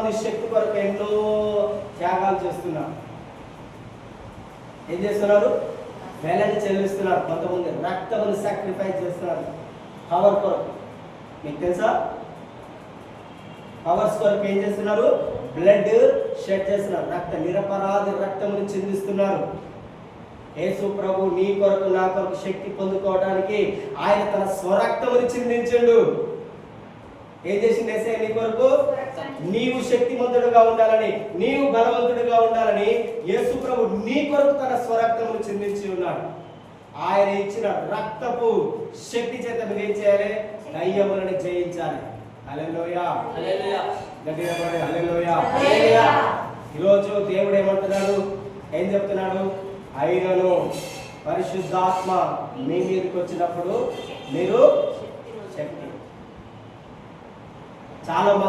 మంది శక్తి కొరకు ఎన్నో త్యాగాలు చేస్తున్నారు. ఏం చేస్తున్నారు? వెలని చెల్లిస్తున్నారు. కొంతమంది రక్తముని సాక్రిఫైస్ చేస్తున్నారు పవర్ కొరకు. మీకు తెలుసా? పవర్స్ కొరకు ఏం చేస్తున్నారు? బ్లడ్ షెడ్ చేస్తున్నారు. నిరపరాధి రక్తముని చిందిస్తున్నారు. యేసు ప్రభు నీ కొరకు నా కొరకు శక్తి పొందుకోవడానికి ఆయన తన స్వరక్తముని చిందించండు. ఏం చేసింది యేసయ్య నీ కొరకు? నీవు శక్తిమంతుడుగా ఉండాలని, నీవు బలవంతుడిగా ఉండాలని యేసు ప్రభు నీ కొరకు తన స్వరక్తమును చిందించి ఉన్నాడు. ఆయన ఇచ్చిన రక్తపు శక్తి చేత మీరు ఏం చేయాలి? దయ్యములను జయించాలి. హల్లెలూయా, హల్లెలూయా, గట్టిగా పాడండి హల్లెలూయా, హల్లెలూయా. ఈరోజు దేవుడు ఏమంటున్నాడు? ఏం చెప్తున్నాడు? అయినను పరిశుద్ధాత్మ మీ మీదకి వచ్చినప్పుడు మీరు శక్తి. చాలా మంది